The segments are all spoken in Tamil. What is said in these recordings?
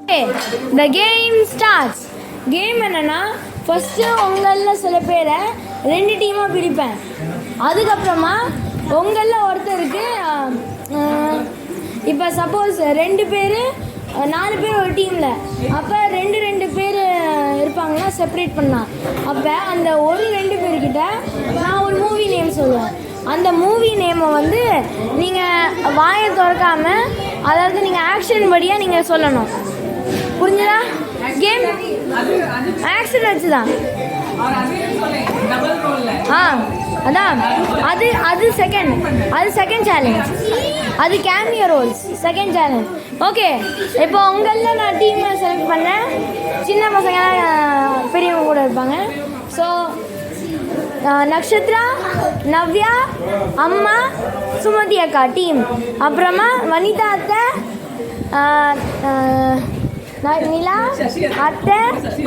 The game starts. கேம் என்னென்னா, ஃபஸ்ட்டு உங்களில் சில பேரை 2 டீமாக பிரிப்பேன். அதுக்கப்புறமா உங்களில் ஒருத்தருக்கு இப்போ சப்போஸ் 2 பேர் 4 பேர் ஒரு டீமில், அப்போ 2 பேர் இருப்பாங்கன்னா செப்பரேட் பண்ணலாம். அப்போ அந்த 2 பேர்கிட்ட நான் ஒரு மூவி நேம் சொல்லுவேன். அந்த மூவி நேமை வந்து நீங்கள் வாயை திறக்காமல், அதாவது நீங்கள் ஆக்ஷன் படியாக நீங்கள் சொல்லணும். புரிஞ்சுதா? கேம் ஆக்ஷன் வச்சு தான். அதான் அது செகண்ட் சேலஞ்ச். அது cameo roles second challenge. Okay, இப்போ உங்களில் நான் டீமை செலக்ட் பண்ணேன். சின்ன பசங்க பெரியவங்க கூட இருப்பாங்க. ஸோ நக்ஷத்ரா, நவ்யா, அம்மா, சுமதி அக்கா டீம். அப்புறமா வனிதா அத்தை, நிலா அத்தை,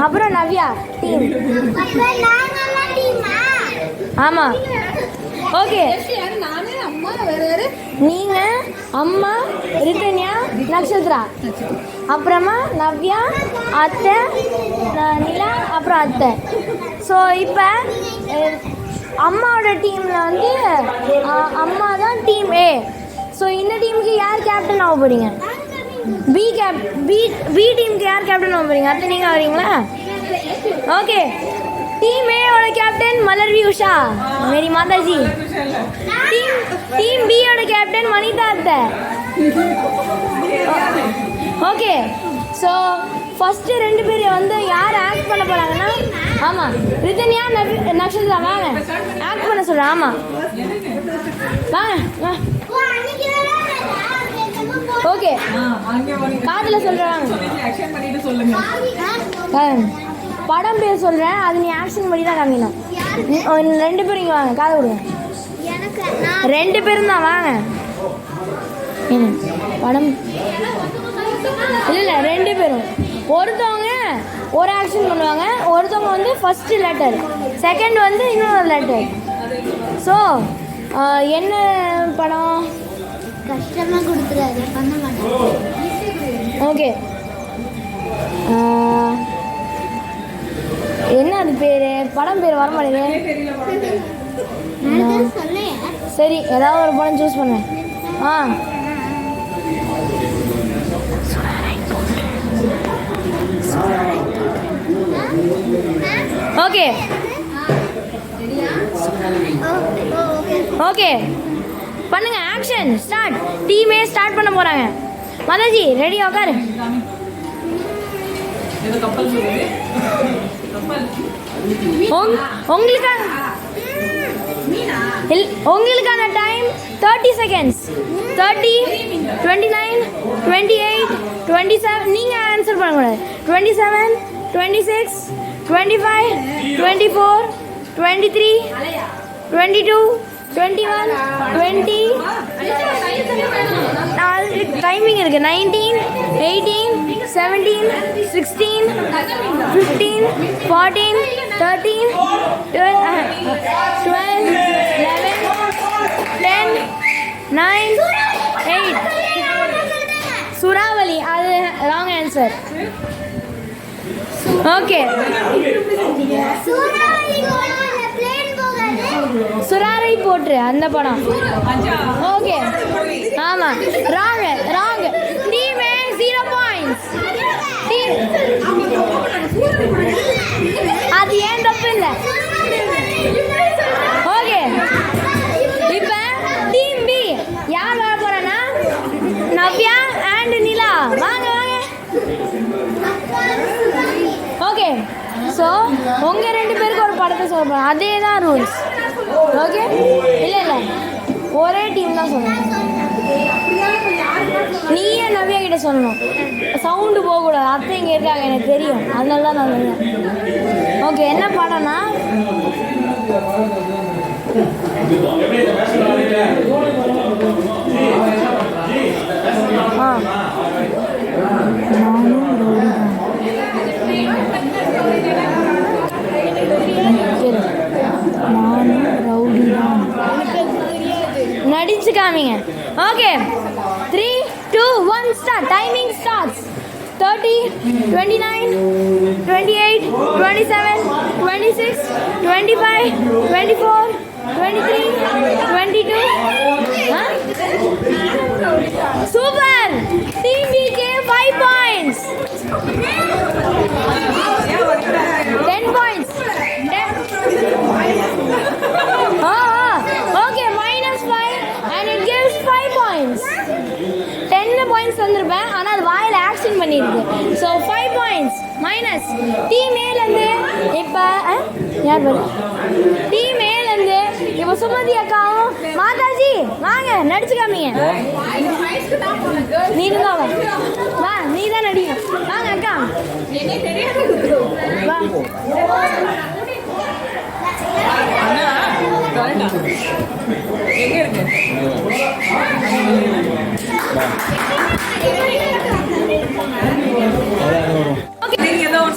அப்புறம் நவ்யா டீம். ஆமாம். ஓகே, நீங்கள் அம்மா, ரிதன்யா, நக்ஷத்ரா, அப்புறமா நவ்யா, அத்தை, நிலா, அப்புறம் அத்தை. ஸோ இப்போ அம்மாவோட டீமில் வந்து அம்மா தான் டீம் ஏ. ஸோ இந்த டீமுக்கு யார் கேப்டன் ஆக போகிறீங்க? பி டீமுக்கு யார் கேப்டன் ஆக போகிறீங்க? அத்தை நீங்கள் வரீங்களா? ஓகே, டீம் ஏவோட கேப்டன் மலர்வி உஷா, மேரி மாதாஜி. டீம் பியோட கேப்டன் வனிதா அத்தை. ஓகே, ஸோ ஃபஸ்ட்டு 2 பேர் வந்து யார் ஆக்ட் பண்ண போகிறாங்கன்னா, ஆமாம், ரிதன்யா, நக்ஷத்ரா வாங்க ஆக்ட் பண்ண சொல்கிறேன். ஆமாம், வாங்க. ஓகே, காதில் சொல்கிறேன். படம் பேர் சொல்கிறேன், அது நீ ஆக்ஷன் பண்ணி தான் காமிக்கணும். 2 பேரும் இங்கே வாங்க, காதை விடுங்க. 2 பேரும் தான் வாங்க. படம் இல்லை 2 பேரும். ஒருத்தவங்க ஒரு ஆக்ஷன் பண்ணுவாங்க, ஒருத்தவங்க வந்து ஃபஸ்ட்டு லெட்டர், செகண்ட் வந்து இன்னொரு லெட்டர். ஸோ என்ன படம்? கஷ்டமாக கொடுத்துறாரு, பண்ண மாட்டேன். ஓகே, என்ன அது பேர்? படம் பேர் வர மாட்டேங்குது. சரி, ஏதாவது ஒரு படம் சூஸ் பண்ணேன். ஓகே ஓகே பண்ணுங்க. Action start. டீமே ஸ்டார்ட் பண்ண போறாங்க. மாதாஜி ரெடி? உட்காரு. உங்களுக்கான டைம் 30 செகண்ட்ஸ். 30, 29, 28, 27. நீங்கள் ஆன்சர் பண்ணக்கூடாது. 27, 26, 25, 24, 23, 22, 21, 20. டைமிங் இருக்குது. 19, 18, 17, 16, 15, 14, 13, 12, 11, 10, 9, 8. சுறாவளி, அது ராங் ஆன்சர். ஓகே, சுராரை போற்று அந்த படம். ஓகே, ஆமாம், ராங். டீமே 0 பாயிண்ட்ஸ். அது ஏன் தப்பு இல்லை. ஓகே, இப்போ டீம் பி யார் வர போறேன்னா, நவ்யா அண்ட் நிலா. வாங்க. ஓகே, ஸோ உங்கள் 2 பேருக்கு ஒரு படத்தை சொல்கிறேன். அதே தான் ரூல்ஸ். ஓகே, இல்லை ஒரே டீம் தான் சொல்லணும். நீயே நவ்யா கிட்ட சொல்லணும். சவுண்டு போகக்கூடாது. அத்தை இங்கே இருக்காங்க, எனக்கு தெரியும், அதனால தான் நான் சொல்லுவேன். ஓகே, என்ன படம்னா, நடிச்சு காமிங்க. Okay, 3, 2, 1 start. Timing starts. 30, 29, 28, 27, 26, 25, 24, 23, 22. Super! Team BK 5 points. 10 points. 10. Okay, minus 5 and it gives 5 points. 10 points வந்திருப்பேன் ஆனால் அது வாயில் ஆக்ஷன் பண்ணியிருக்கு. So 5 points minus. டீம் ஏலேருந்து இப்போ யார் வரும்? டீம் ஏலேருந்து இப்போ சுமதி அக்காவும் மாதாஜி வாங்க நடிச்சு காமிங்க. நீ தான் வா, நீ தான் நடிங்க. வாங்க அக்கா வா.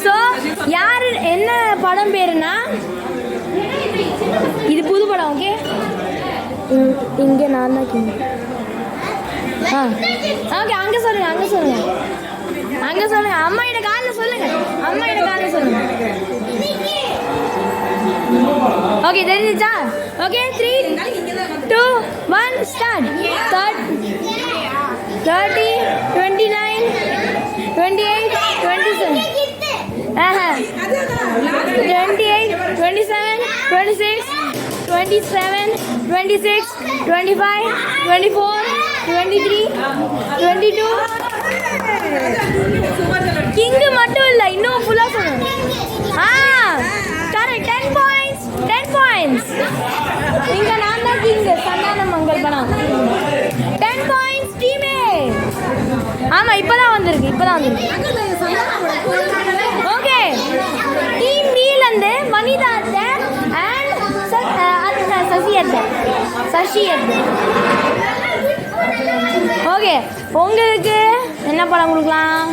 ஸோ யார் என்ன படம் பேருனா இது புது படம். ஓகே இங்கே நான் தான் கிங். ஓகே அங்கே சொல்லுங்க, அங்கே சொல்லுங்க, அங்கே சொல்லுங்க. அம்மா கிட்ட காலில் சொல்லுங்க, அம்மா கிட்ட காலில் சொல்லுங்க. ஓகே தெரிஞ்சிச்சா? Okay 3, 2, 1 start. 30, 29, 28, 27. 28, 27, 26, 27, 26, 25, 24, 23, 22. கிங்கு மட்டும் இல்லை, இன்னும் ஃபுல்லாக சொல்லணும். கரெக்ட். 10 points, 10 points. இங்கே நான் தான் கிங்கு. சந்தான மங்கள் படம் 10 points டீமே. ஆமாம் இப்போதான் வந்திருக்கு, இப்போதான் வந்திருக்கு. ஓகே டீம் பிலேருந்து வனிதா அத்தை அண்ட் சசி அத்தை. ஓகே உங்களுக்கு என்ன படம் கொடுக்கலாம்?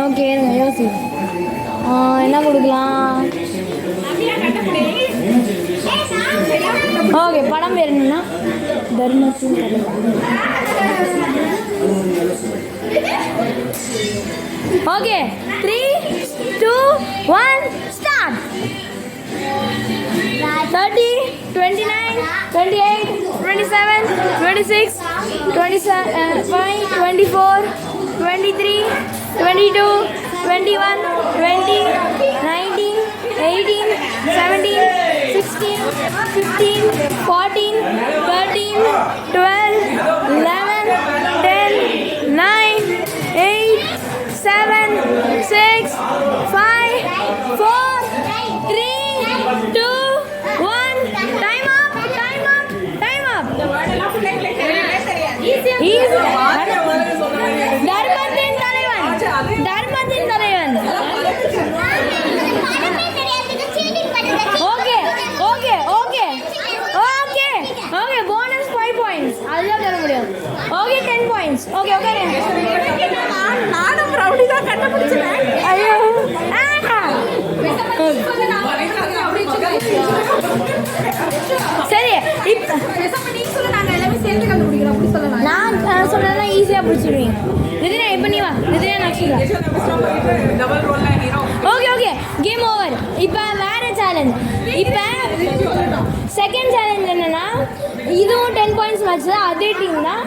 ஓகே யோசி என்ன கொடுக்கலாம்? ஓகே படம் பேர் என்னன்னா தர்மத்தின் தலைவன். Okay 3, 2, 1 start. 30, 29, 28, 27, 26, 25, 24, 23, 22, 21, 20, 19, 18, 17, 16, 15, 14, 13, 12, 11, 10, 9, 8, 7, 6, 5, 4, 3, 2, 1. Time up, time up, time up. தர்மத்தின் தலைவன், தர்மத்தின் தலைவன். Okay okay okay okay okay bonus 5 points. அதுதான் தர முடியும். Okay 10 points. ஓகே ஓகே நானும் ரவுடி தான் கண்டுபிடிச்சேன். ஐயோ சரி இப்போ நான் சொன்னதா ஈஸியாக பிடிச்சிடுவீங்க. ரிதினா இப்போ நீ வா. Ritina Nakshita. Okay okay game over. இப்போ வேறு சேலஞ்ச். இப்போ செகண்ட் சேலஞ்ச் என்னென்னா இதுவும் 10 points மேட்ச் அதே டீம் தான்.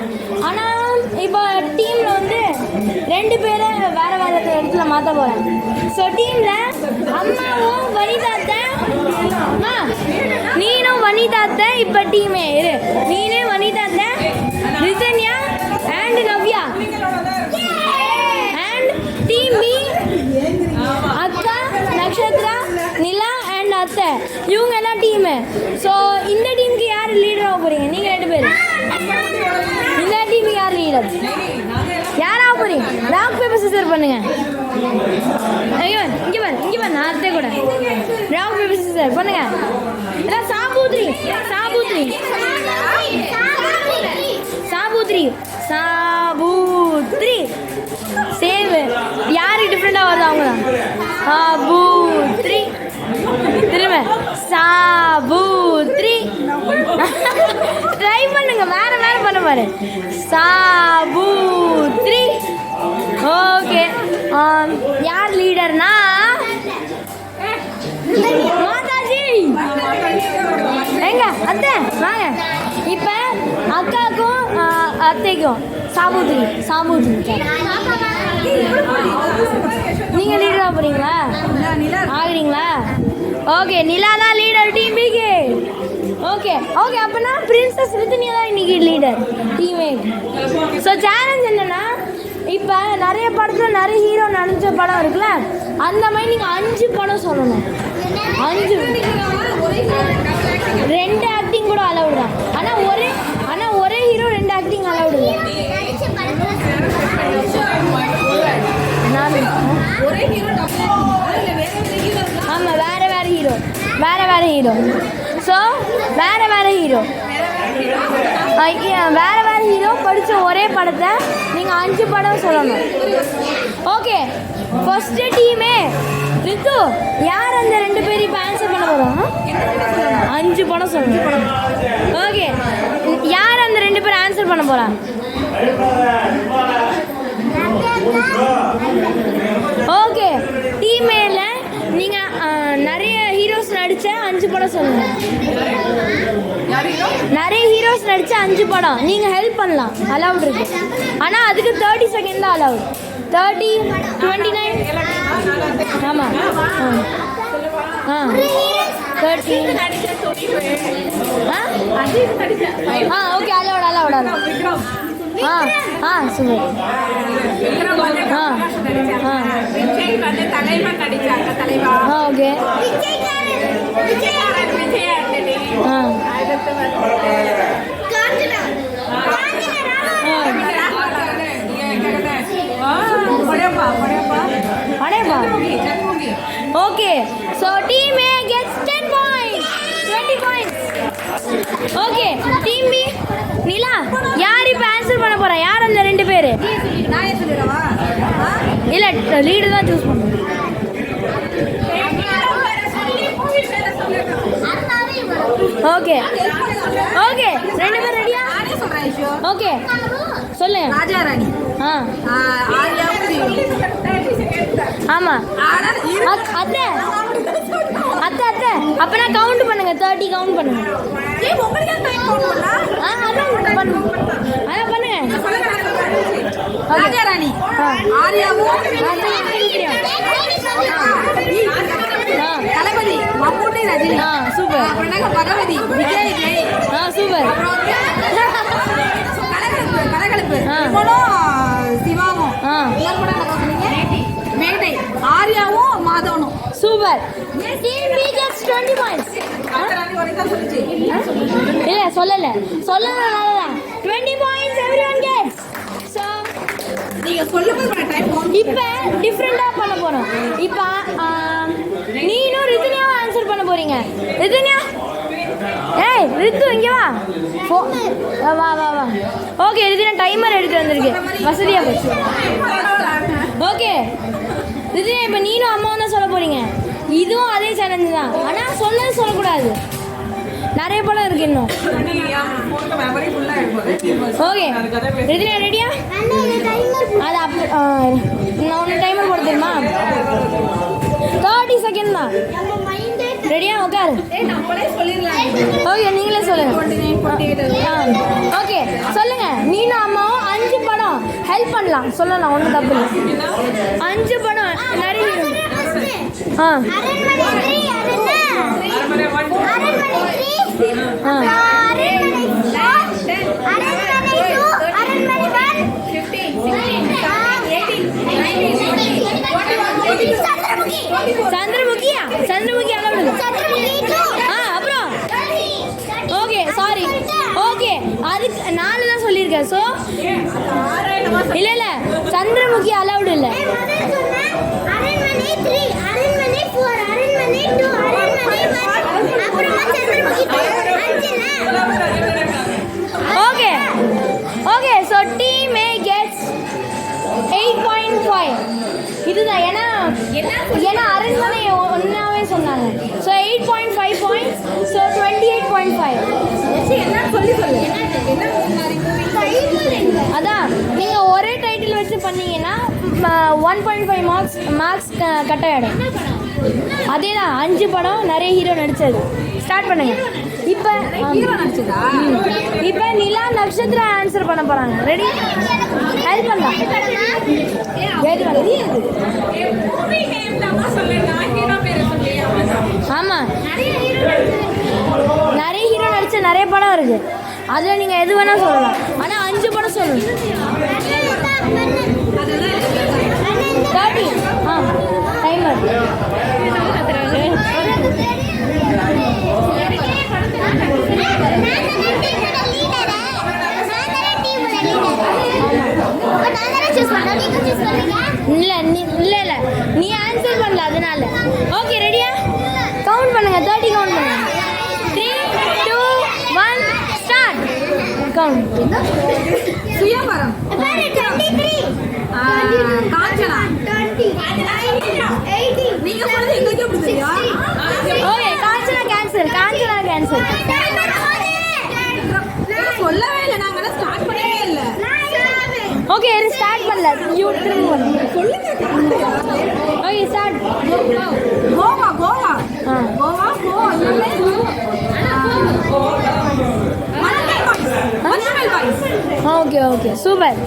ஆனால் இப்போ டீமில் வந்து 2 பேரை வேறு வேறு இடத்துல மாற்ற போகிறேன். ஸோ டீமில் அம்மாவும் வனிதாத்தை நீனும் வனிதாத்தை இப்போ டீமே இரு. நீனே வனிதாத்தை Ritanya and Navya and team B அக்கா நக்ஷத்ரா நிலா அண்ட் அத்தை இவங்க எல்லாம் டீமு. ஸோ இந்த டீமுக்கு யார் லீடராக போகிறீங்க? நீங்கள் 2 பேர். இந்த டீமுக்கு யார் லீடர்? யாராக போகிறீங்க? ராக் பேப்பர் சிசர் பண்ணுங்க. ஐயோ இங்கே பாரு, இங்கே பாரு. நான் அத்தை கூட ராக் பேப்பர் சிசர் பண்ணுங்க. எல்லாம் சாபூத்ரி சாபூத்ரி சாபூத்ரி சாபூத்ரி சேவ். யாருக்கு டிஃப்ரெண்டாக வருது அவங்க தான். சாபூத்ரி திரும்ப பாரு. சாபூத்ரி. ஓகே, யார் லீடர்னா மாதாஜி. எங்க அத்தை வாங்க. இப்போ அக்காவுக்கும் அத்தைக்கும் சாபூத்ரி நீங்கள் லீடராக போகிறீங்களா? ஆகுறீங்களா? ஓகே, நிலா தான் லீடர் டீம் பிக்கு. ஓகே ஓகே, அப்போனா பிரின்சஸ் ரித்தினியா தான் இன்னைக்கு லீடர் டீமே. ஸோ சேலஞ்ச் என்னன்னா, இப்போ நிறைய படத்தில் நிறைய ஹீரோ நடிச்ச படம் இருக்குல்ல, அந்த மாதிரி நீங்கள் 5 படம் சொல்லணும். 5 2 ஆக்டிங் கூட அலவுட் தான். ஆனால் ஒரே ஹீரோ 2 ஆக்டிங் அலவுட் இல்லை. ஆமாம், வேறு ஹீரோ. ஸோ வேறு ஹீரோ படித்த ஒரே படத்தை நீங்கள் 5 படம் சொல்லணும். ஓகே, ஃபர்ஸ்ட் டீமே ரித்து, யார் அந்த 2 பேரும் இப்போ ஆன்சர் பண்ண போகிறோம்? 5 படம் சொல்லணும். ஓகே, யார் அந்த 2 பேரும் ஆன்சர் பண்ண போகிறாங்க? ஓகே, டீமேல நீங்கள் நிறைய ஹீரோஸ் நடித்த 5 படம் சொல்லுங்கள். நிறைய ஹீரோஸ் நடித்த 5 படம் நீங்கள் ஹெல்ப் பண்ணலாம், அலவுட் இருக்கு. ஆனால் அதுக்கு 30 செகண்ட் தான் அலவுட். 30, 29. ஆமாம், 30. Okay, aloud. Super. Okay, okay. So team A gets 10 points, 20 points. Okay, team B Nila, யார் இப்போ ஆன்சர் பண்ண போறா? யார் அந்த 2 பேர்? இல்லை, லீடர் தான் சூஸ் பண்ணுவோம். ஓகே 2 பேர் ரெடியா? ஓகே, சொல்லுங்க. ராஜாராணி. ஆமாம், அத்தை அப்பனா கவுண்ட் பண்ணுங்க. 30 கவுண்ட் பண்ணுங்க. அதான் பண்ணுங்க. ராஜாராணி, தளபதி, மம்முட்டி, ரஜினி. சூப்பர். பகவதி, விஜய், சூப்பர். கலகலப்பு, சிவாவும், மேடை, ஆர்யாவும் மாதவனும். Super. Team B gets 20 points. இல்ல சொல்லலாம். 20 பாயிண்ட்ஸ் எவரிவன் கெட்ஸ். சோ நீங்க சொல்லுங்க, டைம் இப்போ டிஃப்ரெண்டா பண்ண போறோம். இப்போ நீனும் ரித்தினியாவும் ஆன்சர் பண்ண போறீங்க. ரித்தினியா, ஏய் ரித்து இங்க வா. ஓகே, ரித்தினா டைமர் எடுத்து வந்திருக்கு, வசதியா போச்சு. ஓகே ரித்தினா, இப்போ நீனும் அம்மாவும் தான் சொல்ல போறீங்க. இதுவும் அதே சேலஞ்சு தான், ஆனால் சொல்லக்கூடாது. நிறைய படம் இருக்கு இன்னும். ஓகே ரித்தினா ரெடியா? அது நான் ஒன்று டைமர் போட தெரியுமா? 30 செகண்ட் தான். ரெடியா? உட்காரு. ஓகே, நீங்களே சொல்லுங்க. ஓகே சொல்லுங்க. நீனும் அம்மாவும் 5 படம் ஹெல்ப் பண்ணலாம், சொல்லலாம், ஒன்றும் தப்பு இல்லை. 5 படம் நிறைய. சந்திரமுகி அளவு. அப்புறம் ஓகே, சாரி. ஓகே, அதுக்கு 4 தான் சொல்லியிருக்கேன். ஸோ இல்லை சந்திரமுகி அலவுடு இல்லை. Okay so team A gets 8.5. இதுதான், ஏன்னா அரண்மனை ஒன்றாவே சொன்னாங்க. So 8.5 points. ஸோ 28.5. என்ன சொல்லு வச்சு பண்ணீங்கன்னா 1.5 மார்க்ஸ் கட் ஆகிடும். அதே தான் 5 படம் நிறைய ஹீரோ நடித்தது. ஸ்டார்ட் பண்ணுங்க. இப்போ ஹீரோ நடிச்சதா? இப்போ நிலா நட்சத்திரம் ஆன்சர் பண்ண போகிறாங்க. ரெடி? ஹெல்ப் பண்ணலாம். ஆமாம், நிறைய ஹீரோ நடித்த நிறைய படம் இருக்குது. அதில் நீங்கள் எது வேணால் சொல்லலாம். ஆனால் 5 படம் சொல்லணும். 30. டைமர். இல்லை நீ ஆன்சர் பண்ணல அதனால. ஓகே, ரெடியா? கவுண்ட் பண்ணுங்க. 30 கவுண்ட் பண்ணுங்க. 3, 2, 1 ஸ்டார்ட். கவுண்ட். சுயம்பரம். காஞ்சனா. நீங்க சொல்றது எங்களுக்கு எப்படி தெரியும்? Okay, Kanchana cancel. சொல்லவே இல்லை, நாங்க ஸ்டார்ட் பண்ணவே இல்லை. ஓகே, ஸ்டார்ட் பண்ணல. யூ திரும்ப சொல்லுங்க. Okay, start. Goa. Okay, super.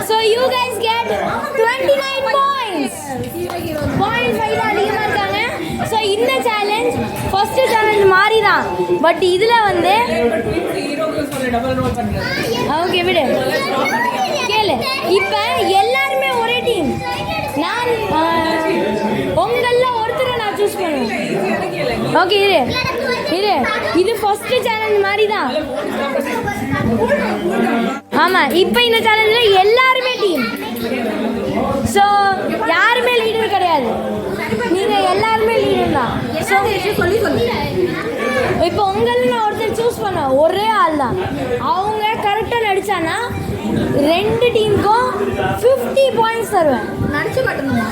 So you guys get 29 points. 0.5 அதிகமா இருக்காங்க. ஸோ இந்த சேலஞ்ச் ஃபர்ஸ்ட் சேலஞ்ச் மாதிரி தான். பட் இதில் வந்து ஓகே விடு, கேளு. இப்போ எல்லாருமே ஒரே டீம். நான் உங்களில் ஒருத்தரை நான் சூஸ் பண்ணுவேன். ஓகே, இரு. இது ஃபர்ஸ்ட் சேலஞ்ச் மாதிரி தான். ஆமாம், இப்போ இந்த சேலஞ்சில் எல்லாருமே டீம். ஸோ யாருமே லீடர் கிடையாது. நீங்கள் எல்லாருமே லீடர் தான். ஸோ சொல்லி இப்போ உங்களில் நான் ஒருத்தர் சூஸ் பண்ணேன். ஒரே ஆள் தான். அவங்க கரெக்டாக நடித்தானா 2 டீமுக்கும் 50 பாயிண்ட்ஸ் தருவேன். நடிச்சு காட்டணுமா?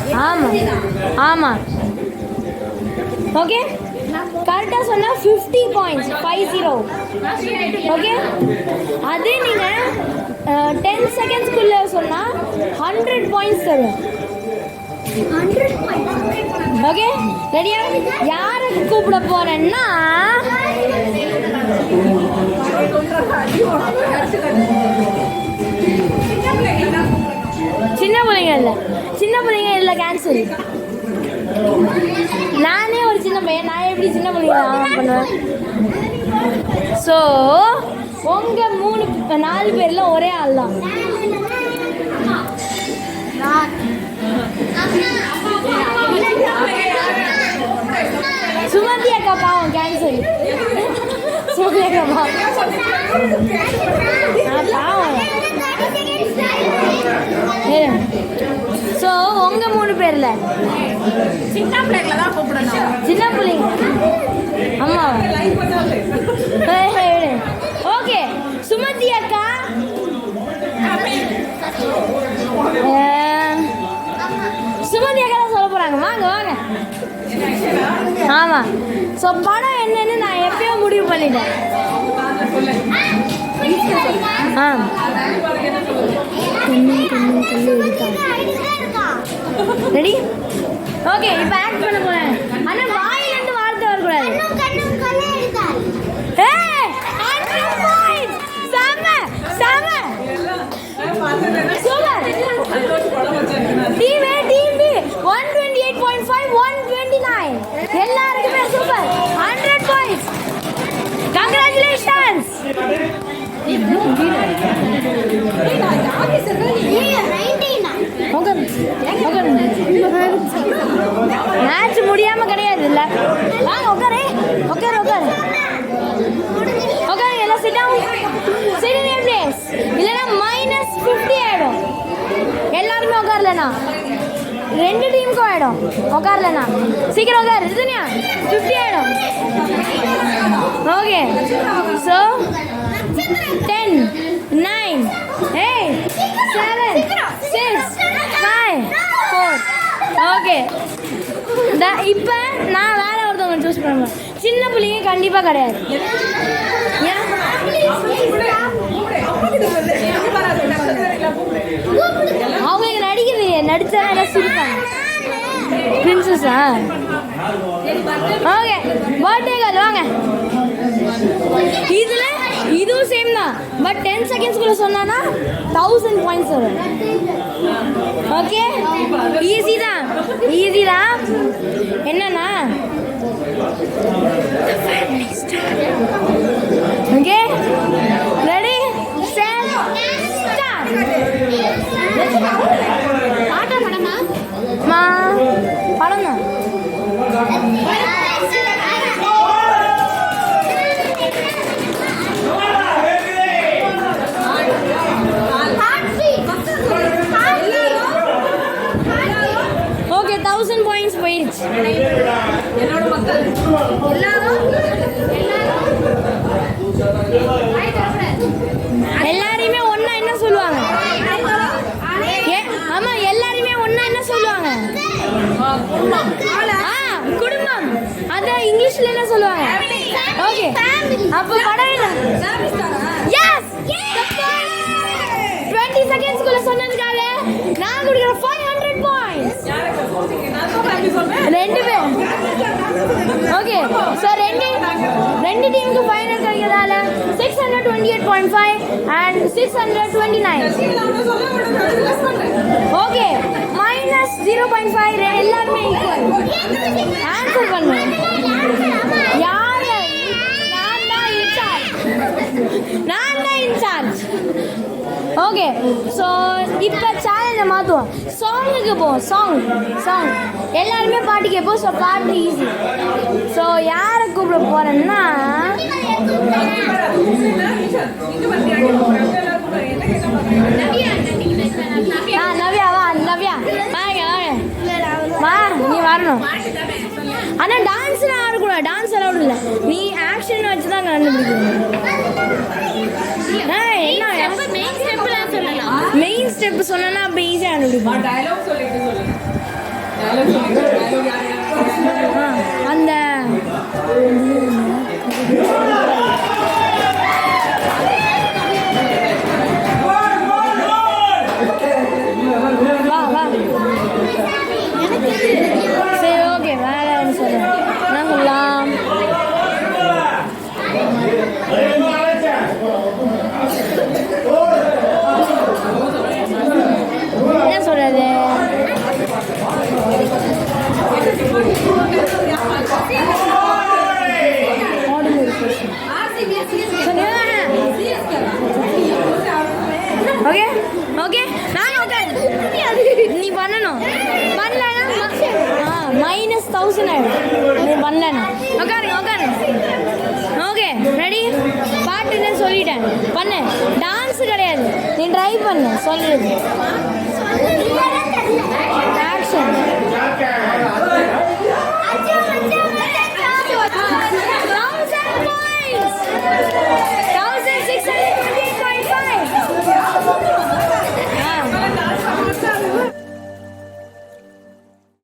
ஆமாம். ஓகே, கரெக்டாக சொன்னால் 50 பாயிண்ட்ஸ். 50. ஓகே, அது நீங்கள் 10 செகண்ட்ஸ்க்குள்ளே சொன்னால் 100 பாயிண்ட்ஸ் தருவேன். ஓகே, ரெடியா? யாரை கூப்பிட போறேன்னா சின்ன பிள்ளைங்க இல்லை கேன்சல். நானே ஒரு சின்ன பையன், நான் எப்படி சின்ன பிள்ளைங்க பண்ணுவேன்? ஸோ உங்கள் 4 பேரில் ஒரே ஆள் தான். சுமதி அக்கா பாவம் கேன்சல். சுமதி அக்கா பாவம். ஸோ உங்க 3 பேர்ல சின்ன பிள்ளைங்கள தான் கூப்பிடணும். சின்ன பிள்ளைங்க. ஆமா. ஓகே, சுமதி அக்கா சுமதி அக்கா தான் சொல்ல போறாங்க. வாங்க. ஆமா. ஸோ படம் என்னன்னு நான் எப்பயோ முடிவு பண்ணிட்டேன். ரெடி? ஓகே, இப்போ ஆக்ட் பண்ண போறேன். ஆனா வாயிலிருந்து வார்த்தை வரக்கூடாது. Team B 128.5 129. எல்லாருக்குமே சூப்பர். 100 பாயிண்ட்ஸ். கங்க்ராச்சுலேஷன்ஸ். மேட்ச் முடியாம கிடையாது. இல்ல உட்காரு எல்லாம் சிட் இன் யுவர் பிளேஸ். இல்லைன்னா -50 ஆயிடும். எல்லாருமே உட்காரலண்ணா 2 டீமுக்கும் ஆயிடும். உட்காரலண்ணா சீக்கிரம் உட்காரு. இதுனியா 50 ஆயிடும். Okay, so 10, 9, 8, 7, 6, 5, 4. ஓகே, இப்போ நான் வேற ஒருத்தவங்க சூஸ் பண்ணுவேன். சின்ன பிள்ளைங்க கண்டிப்பாக கிடையாது. ஏன்? அவங்க நடிக்கிறது நடிச்சா நல்லா சிரிப்பாங்க. பிரின்சஸா? ஓகே, பர்த்டே கேர்ள் வாங்க. இதுல இதுவும் சேம் தான், பட் 10 செகண்ட்ஸ்குள்ள சொன்னா 1000 பாயிண்ட்ஸ் வரும். ஓகே, ஈஸி தான், ஈஸி தான். என்னன்னா ஓகே, ரெடி செட் ஸ்டார்ட். பாட்டா படமா? படம் தான். ஓகே, 1000 பாயிண்ட்ஸ் போயிடுச்சு. என்னோட மக்கள் எல்லாரையுமே ஒண்ணா என்ன சொல்லுவாங்க? ஆமா, எல்லாரையுமே ஒண்ணா என்ன சொல்லுவாங்க? குடும்பம். அத இங்கிலீஷ்ல என்ன சொல்லுவாங்க? ஓகே, அப்ப படம் என்ன? எஸ், 20 செகண்ட்ஸ்க்குள்ள சொன்னதுக்காக நான் கொடுக்குற 500 பாயிண்ட்ஸ். ரெண்டு பேர். ஓகே, சோ ரெண்டு டீமுக்கு 500 கிடைக்கிறதால 628.5 and 629. ஓகே, -0.5 எல்லாரும் ஈக்குவல். ஆன்சர் பண்ணு. யாரு? நான் தான் இன்சார்ஜ். ஓகே, ஸோ இப்போ சேலஞ்சை மாற்றுவோம். சாங்குக்கு போவோம். சாங் எல்லாருமே பாட்டு கேட்போம். ஸோ பாட்டு ஈஸி. ஸோ யாரை கூப்பிட போகிறேன்னா நவ்யா. வா நவ்யா, வா, நீ வரணும். ஆனால் டான்ஸ்லாம் ஆடக்கூடாது. டான்ஸ் அலவுட் இல்லை. நீ ஆக்ஷன் வச்சு தான் கண்டுபிடிக்கணும். மெயின் ஸ்டெப் சொன்னா அப்ப ஈஸியா கண்டுபிடிப்போம். அந்த வா சரி, ஓகே, வேற சொல்றேன். என்ன சொல்லலாம்? என்ன சொல்றது? ஓகே ஓகே, நான் நீ பண்ணணும். பண்ணலன்னா -1000 ஆயிடும். நீ பண்ணலன்னா உட்காருங்க. Okay, ready? பாட்டுன்னு சொல்லிட்டேன், பண்ணு. டான்ஸ் கிடையாது, நீ ட்ரை பண்ணு. சொல்லுது ஆக்ஷன்.